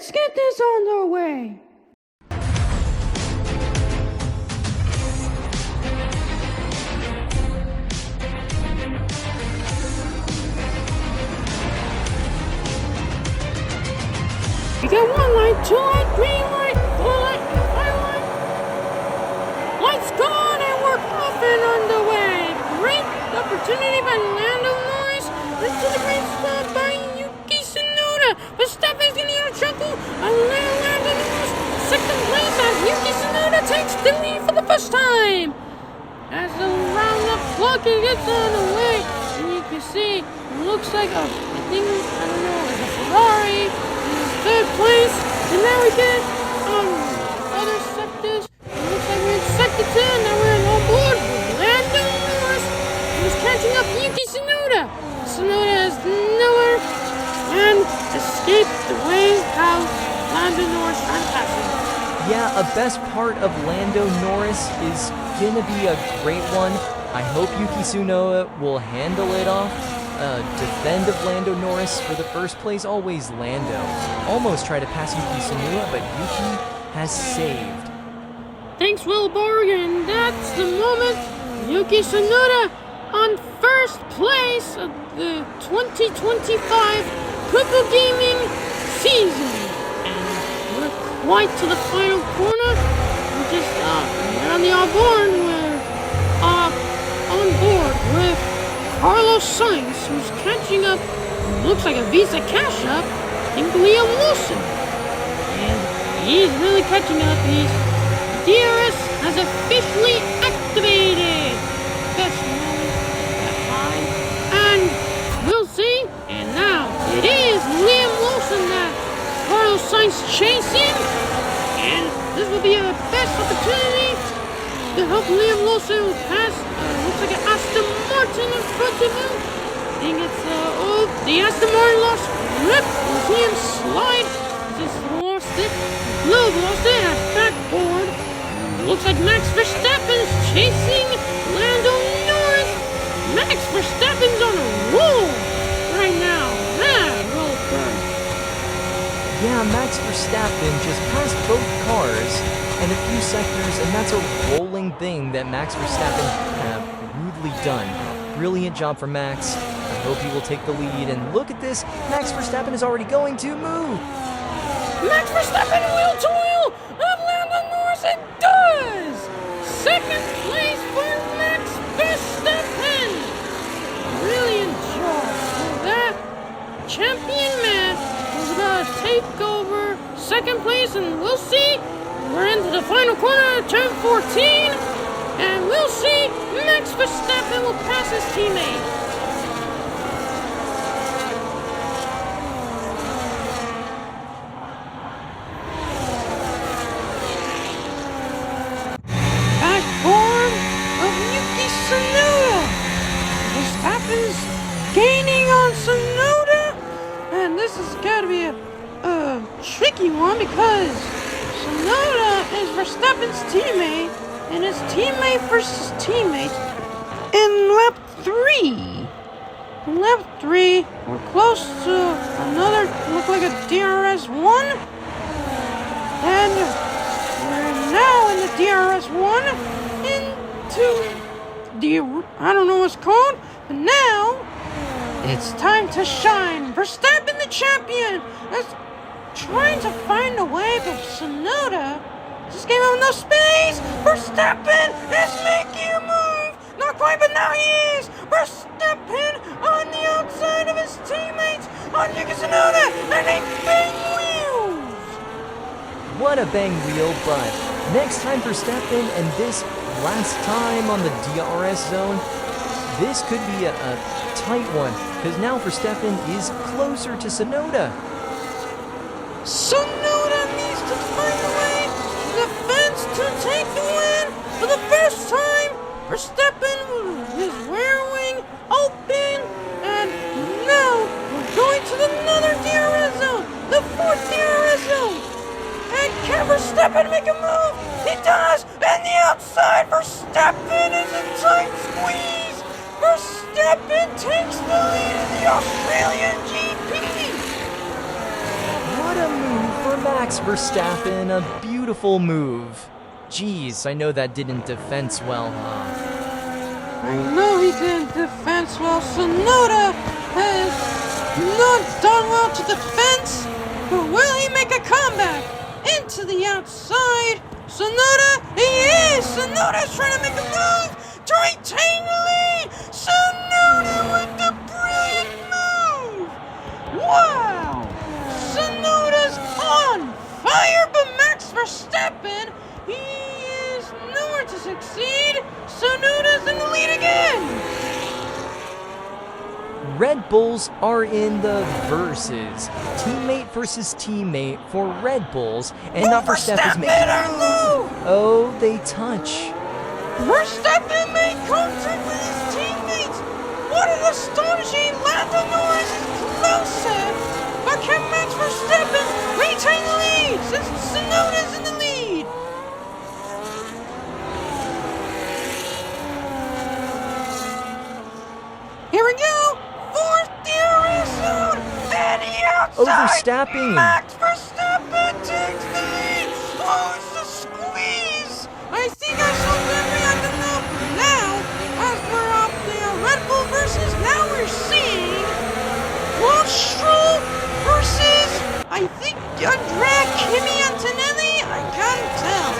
let's get this on the way. We got 1 light, 2 light, 3 light, 4 light, 5 light. Lights gone and we're off and underway. Great opportunity by Lando Norris into the great spot by Yuki Tsunoda. Verstappen's getting out of trouble. Lando Norris second place as Yuki Tsunoda takes the lead for the first time. As the round of clock gets on the way, and you can see it looks like a Ferrari. Third place, and now we get other sectors. It looks like we're in sector 2, and now we're on board with Lando Norris, who's catching up Yuki Tsunoda. Tsunoda is nowhere and escaped the way how Lando Norris got past him. Yeah, a best part of Lando Norris is gonna be a great one. I hope Yuki Tsunoda will handle it off. Defend of Lando Norris for the first place, always Lando. Almost tried to pass Yuki Tsunoda, but Yuki has saved. Thanks, Will Borgen. That's the moment. Yuki Tsunoda on first place of the 2025 POO POO Gaming season. And we're quite to the final corner. We're just we're on the on board with Carlos Sainz, who's catching up, looks like a Visa cash up, in Liam Wilson. And he's really catching up. DRS has officially activated. Best moment at time. And we'll see. And now it is Liam Wilson that Carlos Sainz chasing. And this will be a best opportunity to help Liam Wilson pass. Looks like an Aston Martin in front of him. I think it's the Aston Martin lost grip. We'll see him slide. Just lost it. Loeb lost it at backboard. Looks like Max Verstappen is chasing Lando Norris. Max Verstappen's on a roll right now. Roll first. Yeah, Max Verstappen just passed both cars in a few sectors, and that's a rolling thing that Max Verstappen rudely done. Brilliant job for Max. I hope he will take the lead, and look at this, Max Verstappen is already going to move. Max Verstappen wheel to wheel of Lando Norris, it does! Second place for Max Verstappen. Brilliant job. So that champion man is going to take over second place, and we'll see. We're into the final corner of turn 14, and we'll see Max Verstappen will pass his teammate. Backboard of Yuki Tsunoda. Verstappen's gaining on Tsunoda, and this has got to be a tricky one because Tsunoda is Verstappen's teammate, and his teammate versus teammate in lap 3. In lap 3, we're close to another, look like a DRS1. And we're now in the DRS1 into I don't know what's called, but now it's time to shine. Verstappen the champion. That's trying to find a way, but Tsunoda just gave him enough space. Verstappen is making a move. Not quite, but now he is. Verstappen on the outside of his teammates on Yuki Tsunoda, and they bang wheels. What a bang wheel, but next time Verstappen, and this last time on the DRS zone, this could be a tight one, because now Verstappen is closer to Tsunoda. Tsunoda needs to find a way to the fence to take the win for the first time. Verstappen with his rear wing open, and now we're going to another DRS zone, the 4th DRS zone. And can Verstappen make a move? He does, and the outside Verstappen is a tight squeeze. Verstappen takes the lead in the Australian GP. What a move from Max Verstappen, a beautiful move. Jeez, I know that didn't defense well, huh? I know he didn't defense well. Sonoda has not done well to defense, but will he make a comeback into the outside? Sonoda, he is! Sonoda's trying to make a move to retain the lead! Sonoda with the brilliant move! Wow! Sonoda's on fire, but Max Verstappen, he is nowhere to succeed. Sonoda's in the lead again! Red Bulls are in the versus. Teammate versus teammate for Red Bulls, and not Verstappen's making. Oh, they touch. Verstappen made contact with his teammates. What an astonishing Lando Norris is closer. But can Max Verstappen retain the lead since Sonoda's in the lead? Here we go. Fourth DRS zone. And the outside. Verstappen. Max Verstappen takes the lead. Oh, it's a squeeze. I think I saw every at the number. Now, as we're up there, Red Bull versus, now we're seeing Lance Stroll versus, I think, Andrea Kimi Antonelli. I can't tell.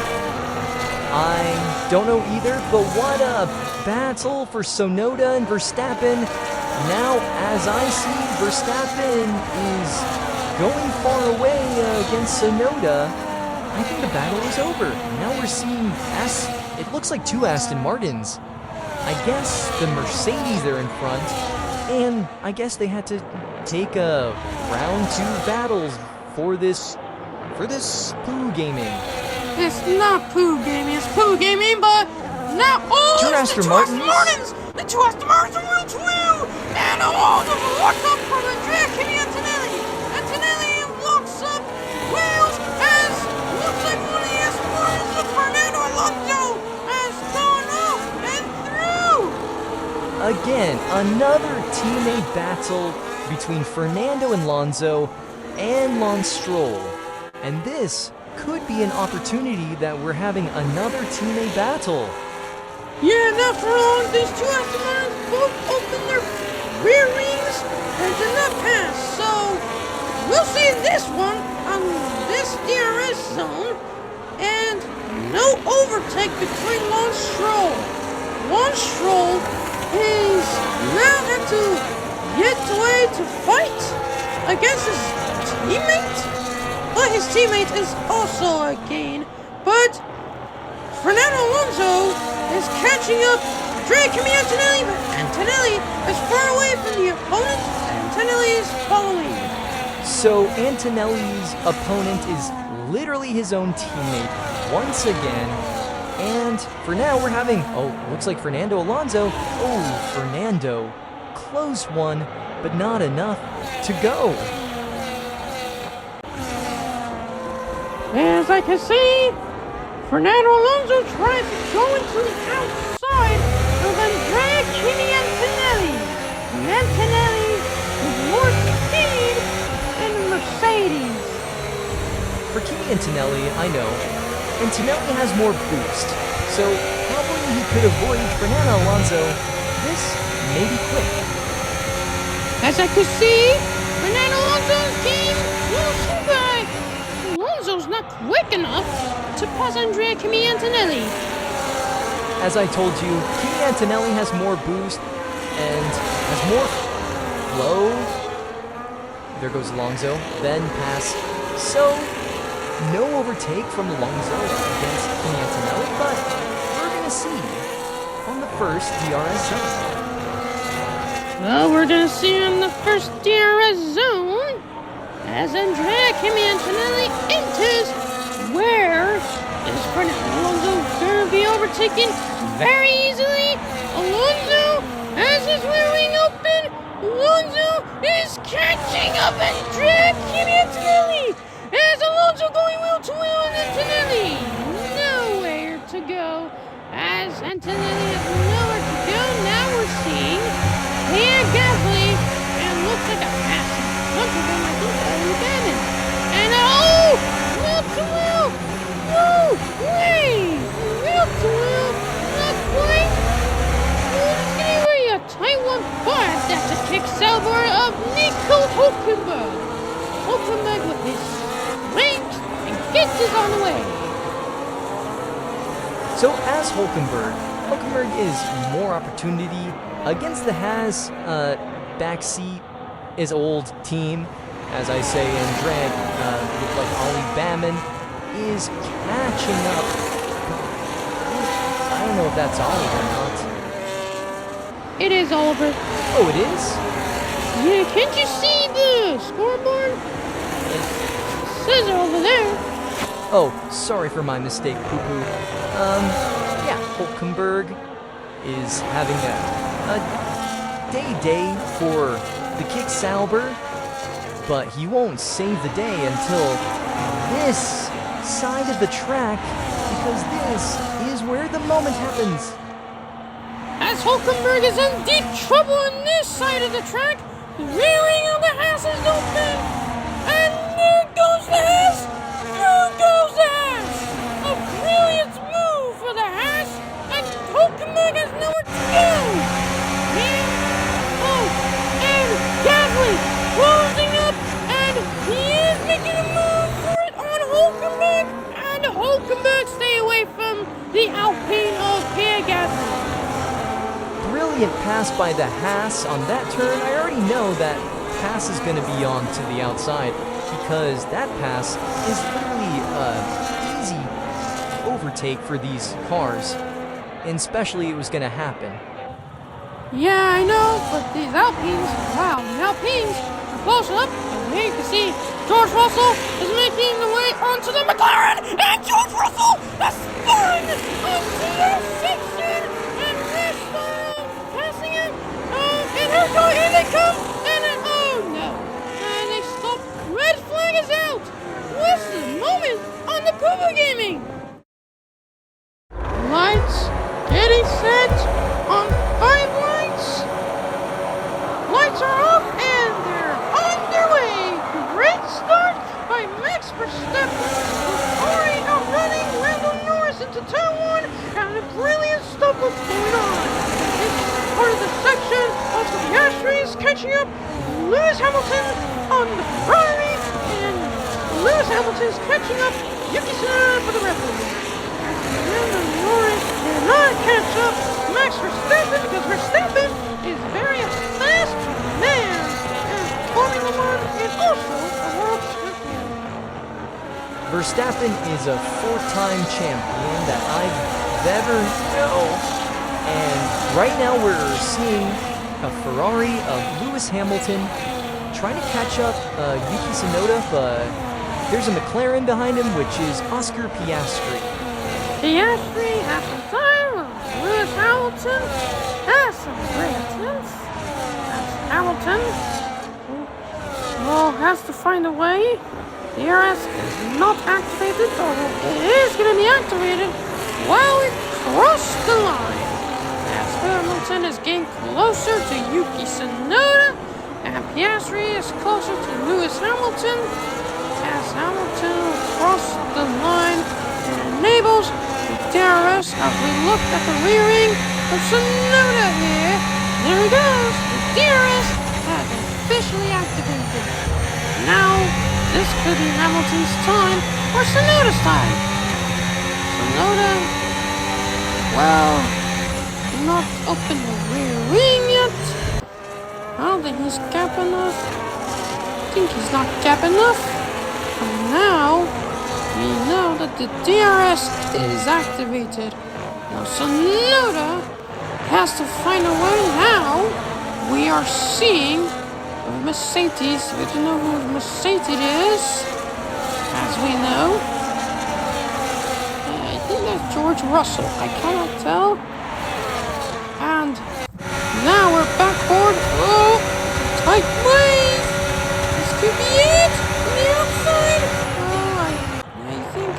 I don't know either, but what a battle for Sonoda and Verstappen. Now, as I see, Verstappen is going far away against Sonoda. I think the battle is over. Now we're seeing it looks like two Aston Martins. I guess the Mercedes are in front, and I guess they had to take a round 2 battles for this POO Gaming. It's not POO Gaming, it's POO Gaming, but now Two the Aston two Martins? Aston Martins! The two Aston Martins are wheel to wheel! And all the walk up from Andrea Kimi Antonelli! Antonelli walks up wheels as looks like one of the Aston Martins of Fernando Alonso has gone up and through! Again, another teammate battle between Fernando Alonso and Lance Stroll. And this could be an opportunity that we're having another teammate battle. Yeah, not for long, these two Aston Martins both opened their rear wings and did not pass. So, we'll see this one on this DRS zone. And no overtake between Lance Stroll. Lance Stroll is now had to get away to fight against his teammate. But his teammate is also a gain. But Fernando Alonso is catching up Andrea Kimi Antonelli, but Antonelli is far away from the opponent. Antonelli is following. So Antonelli's opponent is literally his own teammate once again. And for now we're having, looks like Fernando Alonso. Oh, Fernando. Close one, but not enough to go. As I can see, Fernando Alonso tries to go into the outside of Andrea Kimi Antonelli. And Antonelli with more speed than Mercedes. For Kimi Antonelli, I know, Antonelli has more boost, so probably he could avoid Fernando Alonso. This may be quick. As I can see, Fernando Alonso's team will shoot back. Alonso's not quick enough to pass Andrea Kimi Antonelli. As I told you, Kimi Antonelli has more boost and has more flow. There goes Alonso, then pass. So, no overtake from Alonso against Kimi Antonelli, but we're going to see on the first DRS zone. Well, we're going to see on the first DRS zone as Andrea Kimi Antonelli enters. Where is Fernando Alonso going to be overtaken very easily? Alonso has his rear wing open. Alonso is catching up Andrea Kimi Antonelli. As Alonso going wheel to wheel and Antonelli nowhere to go. As Antonelli has nowhere to go, now we're seeing Pierre Gasly and looks like a pass in front of him. I think that was Bannon. And Hulkenberg. Hulkenberg with his strength and gets us on the way. So as Hulkenberg is more opportunity against the Haas backseat is old team, as I say, and drag look like Ollie Bammon is catching up. I don't know if that's Ollie or not. It is, Oliver. Oh, it is? Yeah, can't you see the scoreboard? It says it over there. Oh, sorry for my mistake, Poo Poo. Yeah, Hulkenberg is having a day for the Kick Sauber, but he won't save the day until this side of the track, because this is where the moment happens. As Hulkenberg is in deep trouble on this side of the track, the rearing of the Haas is open, and there goes the Haas! There goes the Haas! A brilliant move for the Haas, and Hulkenberg has nowhere to go! And Gasly closing up, and he is making a move for it on Hulkenberg, and Hulkenberg stay away from the Alpine of Pierre Gasly. Brilliant pass by the Haas on that turn. I already know that pass is going to be on to the outside because that pass is literally easy overtake for these cars, and especially it was going to happen. Yeah, I know, but these Alpines, wow, the Alpines are close up, and here you can see George Russell is making the way onto the McLaren, and George Russell has spun onto the section, and they're passing him, and here they come, and then, oh no, and they stop, red flag is out. What's the moment on the POO POO Gaming? Lights getting set on 5 lights. Lights are up and they're on their way. Great start by Max Verstappen, who's already outrunning Lando Norris into turn 1, and a brilliant stuff what's going on. This is part of the section of the Piastri is catching up Lewis Hamilton on the Ferrari, and Lewis Hamilton is catching up Yuki Tsunoda for the Red Bull. Lando Norris cannot catch up Max Verstappen because Verstappen is very fast man and Formula 1 is also a world champion. Verstappen is a 4-time champion that I've ever known, and right now we're seeing a Ferrari of Lewis Hamilton trying to catch up Yuki Tsunoda, but there's a McLaren behind him, which is Oscar Piastri. Piastri has some time. Lewis Hamilton has some great attempts. Hamilton has to find a way. The DRS is not activated, although it is going to be activated while we cross the line. As Hamilton is getting closer to Yuki Tsunoda, and Piastri is closer to Lewis Hamilton. As Hamilton crosses the line and enables the DRS as we look at the rearing of Tsunoda here. There he goes. The DRS has officially activated. Now, this could be Hamilton's time or Tsunoda's time. Tsunoda, well, not up in the rear wing yet. I don't think he's gap enough. I think he's not gap enough. And now, we know that the DRS is activated. Now Tsunoda has to find a way. Now we are seeing Mercedes. We don't know who Mercedes is, as we know. I think that's George Russell. I cannot tell. And now we're backboard. Oh, tight wave. This could be it. On the outside. I think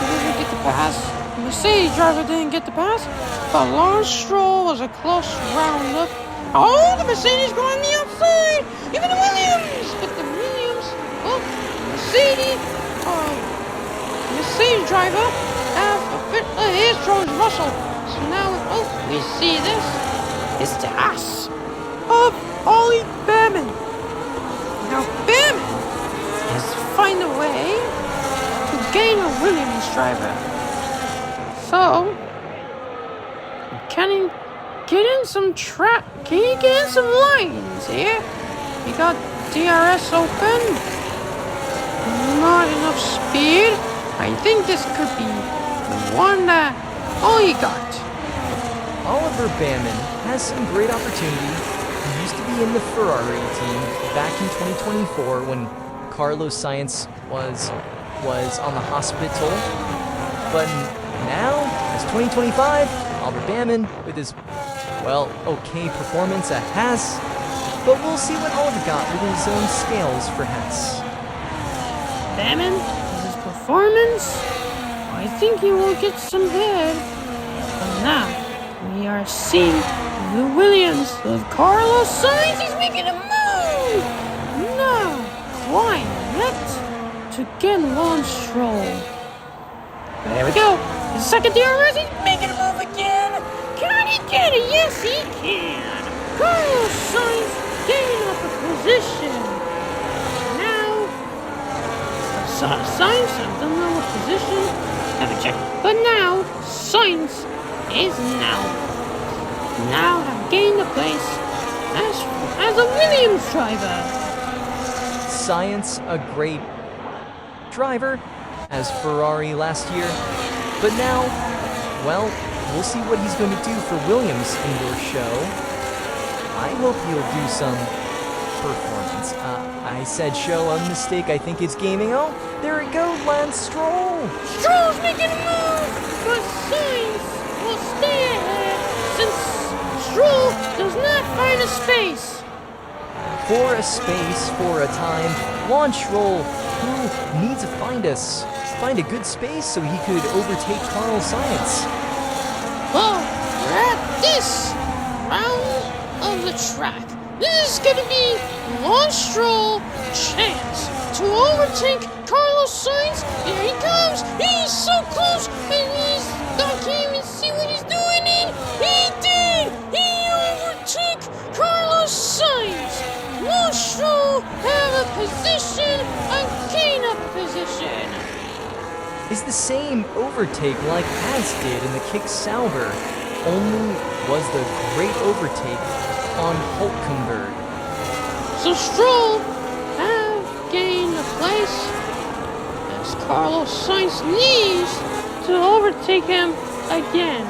he didn't get the pass. Mercedes driver didn't get the pass, but Lawrence Stroll was a close roundup. Oh, the Mercedes going on the outside. Even the Williams, but the Williams, Mercedes driver have a bit. Here's George Russell. So now, we see this. It's the ass of Ollie Bammon. Now Bamman has to find a way to gain a Williams driver. So, can he get in some lines here? You got DRS open. Not enough speed. I think this could be the one that all you got. Oliver Bamman has some great opportunity. He used to be in the Ferrari team back in 2024 when Carlos Sainz was on the hospital. But now, it's 2025, Oliver Bamman with his, okay performance at Haas. But we'll see what Oliver got with his own scales for Haas. Bamman, with his performance, I think he will get some head. But now, we are seeing the Williams of Carlos Sainz. He's making a move! No, quite yet to get Lance Stroll. There we go. The second DRS, he's making a move again. Can he get it? Yes, he can. Carlos Sainz getting up a position. Now, Sainz, I don't know what position. Haven't checked. But now, Sainz is now have gained a place as a Williams driver. Sainz, a great driver as Ferrari last year, but now, we'll see what he's going to do for Williams in your show. I hope he'll do some performance. I said show, a mistake. I think it's gaming. Oh, there it goes, Lance Stroll. Stroll's making a move, but Sainz will stay ahead since Stroll does not find a space. For a time, Lance Stroll, who needs to find a good space so he could overtake Carlos Sainz. Well, we're at this round of the track. This is gonna be Lance Stroll's chance to overtake Carlos Sainz. Here he comes. He's so close, and I can't even see what he's doing. He did. He overtook Carlos Sainz. Lance Stroll have a position, a gain of position. Is the same overtake like Haas did in the Kick Sauber, only was the great overtake on Hulkenberg. So Stroll have gained a place as Carlos Sainz needs to overtake him again.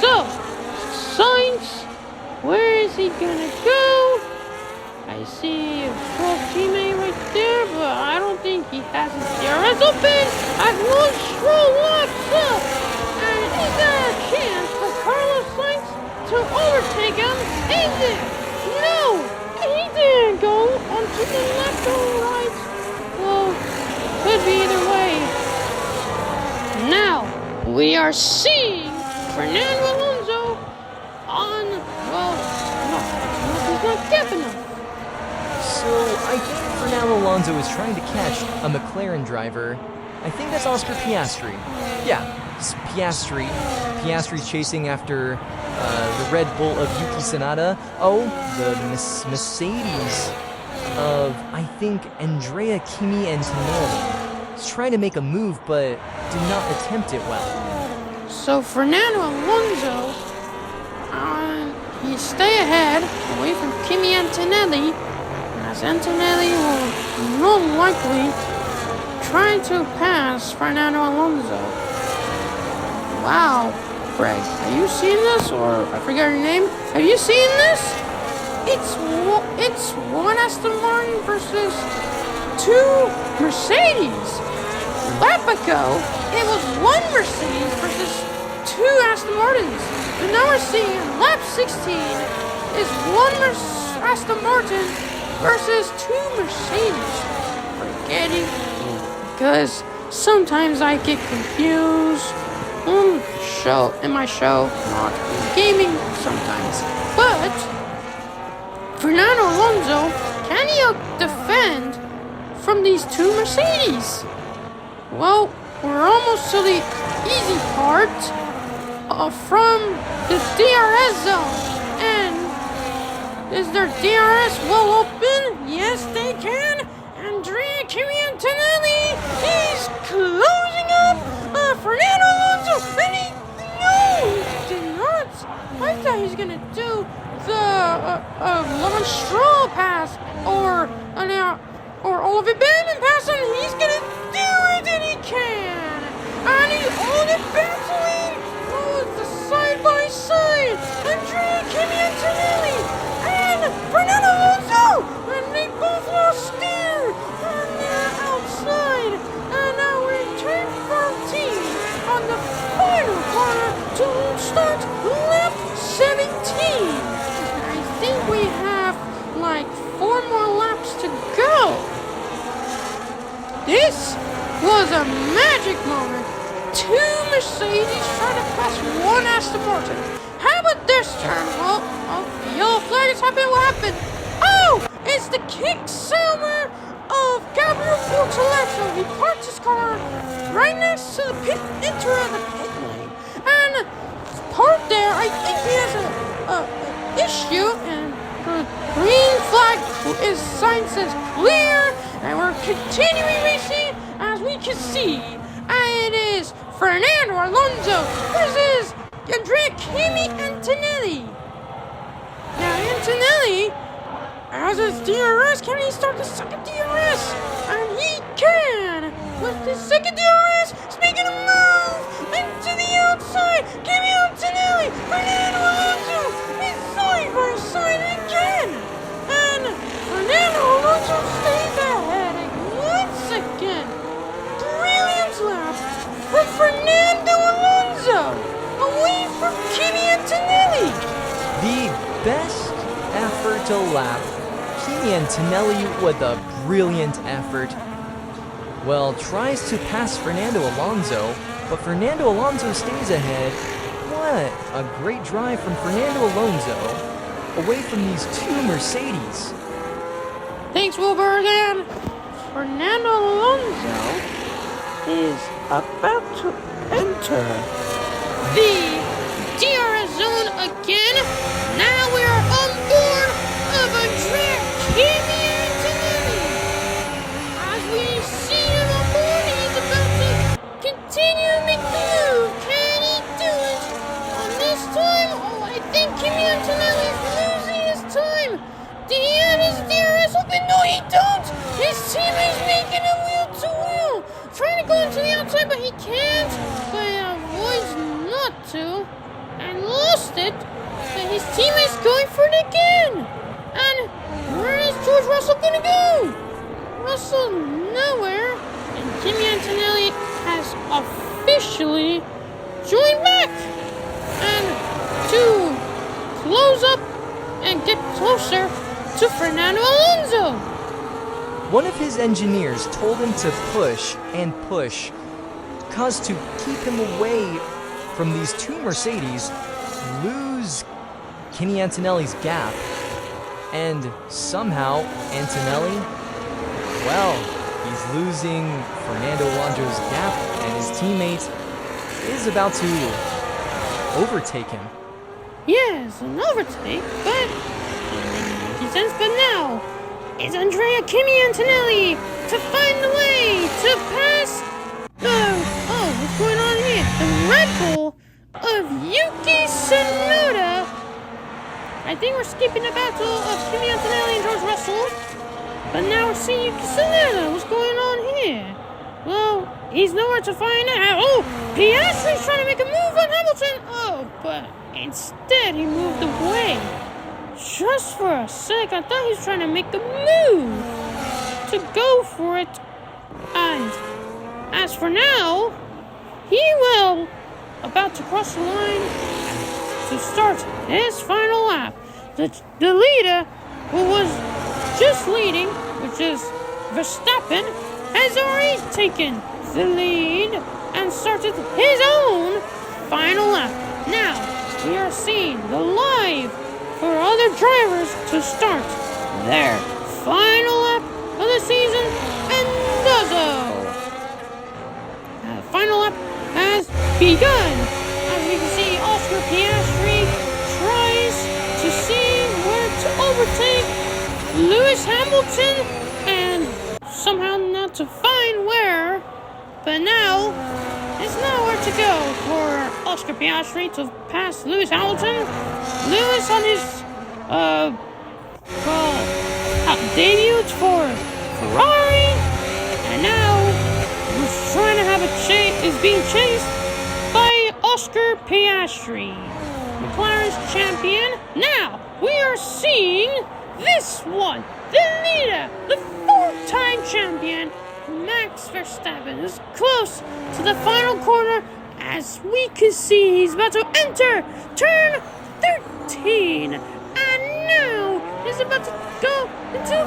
So, Sainz, where is he gonna go? I see a Stroll teammate right there, but I don't think he has his DRS open. As Lance Stroll locks up, and is there a chance for Carlos Sainz to overtake him? Is it? No, he didn't go onto the left or right. Well, could be either way. Now, we are seeing Fernando Alonso on, he's not deaf enough. So I think Fernando Alonso is trying to catch a McLaren driver. I think that's Oscar Piastri. Yeah, it's Piastri. Piastri's chasing after the Red Bull of Yuki Tsunoda. Oh, the Mercedes of, I think, Andrea Kimi Antonelli. He's trying to make a move, but did not attempt it well. So Fernando Alonso, he stay ahead, away from Kimi Antonelli, as Antonelli will most likely try to pass Fernando Alonso. Wow, Greg, have you seen this? Or I forgot your name. Have you seen this? It's one Aston Martin versus two Mercedes. Lap ago, it was one Mercedes versus two Aston Martins. But now we're seeing lap 16 is one Aston Martin versus two Mercedes. Forgetting, because sometimes I get confused in my show, not gaming sometimes. But Fernando Alonso, can he defend from these two Mercedes? Well, we're almost to the easy part from the DRS zone, and Is their DRS well open? Yes, they can. Andrea Kimi Antonelli, he's closing up Fernando Alonso, and he did not. I thought he was gonna do the Lemon Stroll pass or Oliver Bowman pass, and he's gonna do it, and he can. And he's only battling the side by side. Andrea Kimi Antonelli and Fernando Alonso, and they both lost steer on the outside. And now we turn 14 on the final corner to start lap 17. I think we have like 4 more laps to go. This was a magic moment. 2 Mercedes trying to pass 1 Aston Martin. How about this turn? Well, the yellow flag is happening. What happened? Oh, it's the kick silver of Gabriel Bortoleto. He parked his car right next to the pit, enter the pit lane, and parked there. I think he has a issue, and the green flag is sign says clear, and we're continuing racing as we can see. And it is Fernando Alonso versus Andrea Kimi Antonelli. Now Antonelli has his DRS. Can he start the second DRS? And he can! With the second DRS, he's making a move into the outside. Kimi Antonelli, Fernando Alonso is side by side again. And Fernando Alonso stays ahead once again. Brilliant lap from Fernando Alonso away from Kimi Antonelli. The best effort to lap. Kimi Antonelli with a brilliant effort. Well, tries to pass Fernando Alonso, but Fernando Alonso stays ahead. What a great drive from Fernando Alonso away from these 2 Mercedes. Thanks, Wilbur, again. Fernando Alonso is about to enter the DRS zone again. Now we are on board of Andrea Kimi Antonelli. As we see him on board, he's about to continue to make the move. Can he do it? On this time, I think Kimi Antonelli is losing his time. Do he have his DRS open? No, he don't. His team is making a wheel-to-wheel. Trying to go into the outside, but he can't. But he avoids not to. And lost it. But his teammate's going for it again. And where is George Russell going to go? Russell nowhere. And Kimi Antonelli has officially joined back. And to close up and get closer to Fernando Alonso. One of his engineers told him to push and push, cause to keep him away from these 2 Mercedes, lose Kimi Antonelli's gap, and somehow Antonelli, well, he's losing Fernando Alonso's gap, and his teammate is about to overtake him. Yes, an overtake, but it makes sense. But now it's Andrea Kimi Antonelli to find the way to pass. What's going on here? The Red Bull of Yuki Tsunoda. I think we're skipping the battle of Kimi Antonelli and George Russell. But now we're seeing Yuki Tsunoda. What's going on here? Well, he's nowhere to find out. Oh, Piastri's trying to make a move on Hamilton. Oh, but instead he moved away. Just for a sec, I thought he was trying to make a move to go for it. And as for now, he will about to cross the line to start his final lap. The leader, who was just leading, which is Verstappen, has already taken the lead and started his own final lap. Now, we are seeing the live for other drivers to start their final lap of the season, and dozo. The final lap has begun. As we can see, Oscar Piastri tries to see where to overtake Lewis Hamilton, and somehow not to find where, but now there's nowhere to go for Oscar Piastri to pass Lewis Hamilton. Lewis on his debuted for Ferrari, and now he's trying to have is being chased by Oscar Piastri, McLaren's champion. Now we are seeing this one, the leader, the four-time champion, Max Verstappen, is close to the final corner. As we can see, he's about to enter turn 13, and now he's about to go into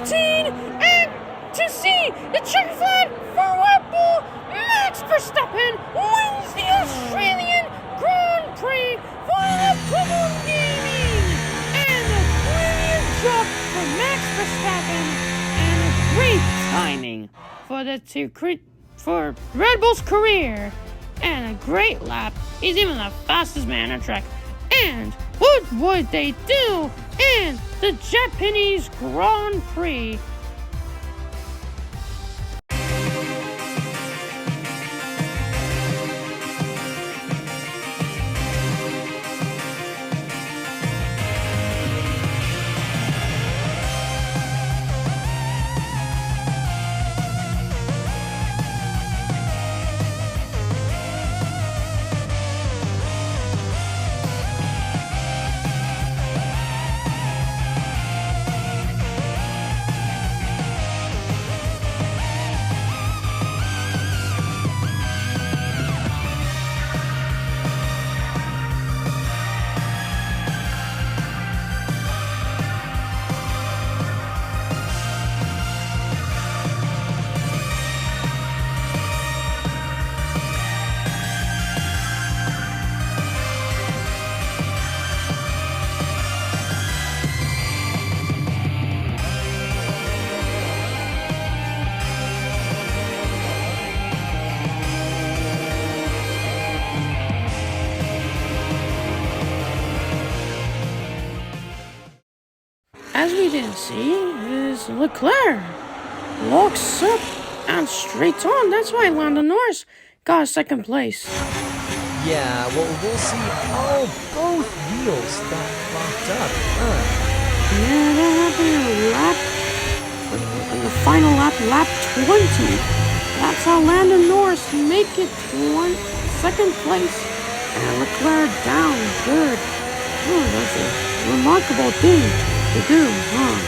14, and to see the checker flag for Red Bull, Max Verstappen wins the Australian Grand Prix for the POO POO Gaming, and a brilliant job for Max Verstappen, and a great timing for Red Bull's career, and a great lap. He's even the fastest man on track. And what would they do in the Japanese Grand Prix? As we didn't see, is Leclerc locks up and straight on. That's why Lando Norris got a second place. Yeah, well, we'll see. Oh, both wheels got locked up. Yeah, that happened in the final lap 20. That's how Lando Norris make it second place, and Leclerc down third. Oh, that's a remarkable thing to do, huh?